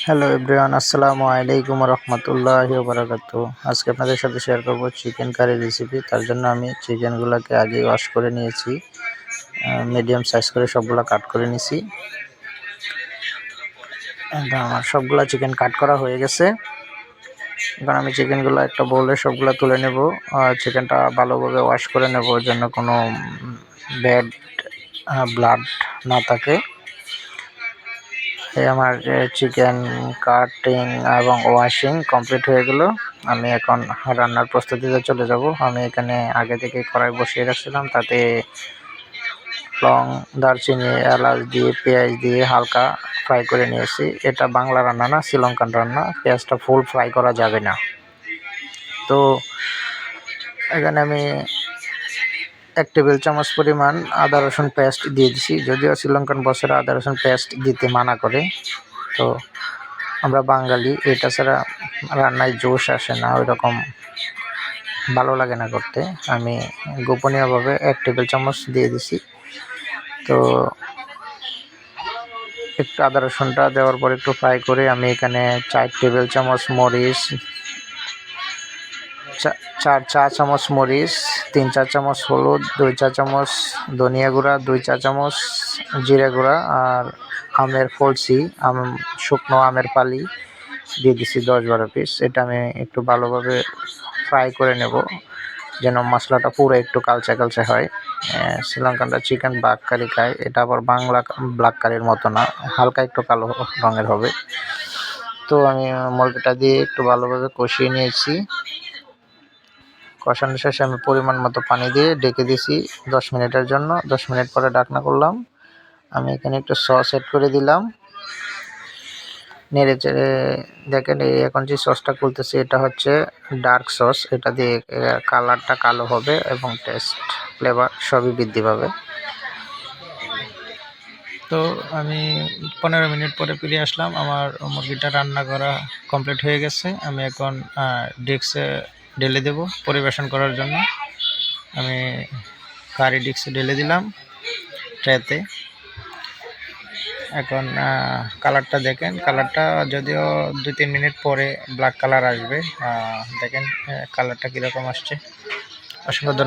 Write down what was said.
Hello everyone, আসসালামু আলাইকুম রহমতুল্লাহি বারাকাতু। আজকে আপনাদের সাথে শেয়ার করব চিকেন কারি রেসিপি। তার জন্য আমি চিকেনগুলোকে আগেই ওয়াশ করে নিয়েছি, মিডিয়াম সাইজ করে সবগুলো কাট করে নিয়েছি। আমার সবগুলা চিকেন কাট করা হয়ে গেছে। এখন আমি চিকেনগুলো একটা বোলে সবগুলো তুলে নেব। চিকেনটা ভালোভাবে ওয়াশ করে নেব যেন কোনো ব্যাড ব্লাড না থাকে। আমার চিকেন কাটিং এবং ওয়াশিং কমপ্লিট হয়ে গেল। আমি এখন রান্নার প্রস্তুতিতে চলে যাব। আমি এখানে আগে থেকে কড়াই বসিয়ে রাখছিলাম, তাতে লং, দারচিনি, এলাচ দিয়ে পেঁয়াজ দিয়ে হালকা ফ্রাই করে নিয়েছি। এটা বাংলা রান্না না, শ্রীলঙ্কান রান্না। পেঁয়াজটা ফুল ফ্রাই করা যাবে না। তো এখানে আমি 1 টেবিল চামচ পরিমাণ আদা রসুন পেস্ট দিয়ে দিছি। যদিও শ্রীলঙ্কান বসেরা আদা রসুন পেস্ট দিতে মানা করে, তো আমরা বাঙালি, এটা ছাড়া রান্নায় জোশ আসে না, ওই রকম ভালো লাগে না করতে। আমি গোপনীয়ভাবে 1 টেবিল চামচ দিয়ে দিছি। তো একটু আদা রসুনটা দেওয়ার পর একটু ফ্রাই করে আমি এখানে 4 টেবিল চামচ মরিচ, 4 চা চামচ মরিচ, 3 চা চামচ হলুদ, 2 চা চামচ ধনিয়া গুঁড়া, 2 চা চামচ জিরা গুঁড়া আর আমের ফলসি, শুকনো আমের ফালি দিয়ে দিছি 10-12 পিস। এটা আমি একটু ভালোভাবে ফ্রাই করে নেব যেন মশলাটা পুরো একটু কালচে কালচে হয়। শ্রীলঙ্কানরা চিকেন ব্ল্যাক কারি খায়, এটা আবার বাংলা ব্ল্যাক কারির মতো না, হালকা একটু কালো রঙের হবে। তো আমি মুরগিটা দিয়ে একটু ভালোভাবে কষিয়ে নিয়েছি। কষানোর শেষে আমি পরিমাণ মতো পানি দিয়ে ঢেকে দিয়েছি 10 মিনিটের জন্য। 10 মিনিট পরে ঢাকনা করলাম। আমি এখানে একটু সস অ্যাড করে দিলাম। নেড়ে চেড়ে দেখেন, এখন যে সসটা খুলতেছে এটা হচ্ছে ডার্ক সস। এটা দিয়ে কালারটা কালো হবে এবং টেস্ট, ফ্লেভার সবই বৃদ্ধি পাবে। তো আমি 15 মিনিট পরে ফিরে আসলাম। আমার মুরগিটা রান্না করা কমপ্লিট হয়ে গেছে। আমি এখন ডিক্সে ঢেলে দেব পরিবেশন করার জন্য। আমি কারি ডিক্সে ঢেলে দিলাম ট্রেতে। এখন কালারটা দেখেন, কালারটা যদিও 2-3 মিনিট পরে ব্ল্যাক কালার আসবে। দেখেন কালারটা কীরকম আসছে। অসংখ্য ধন্যবাদ।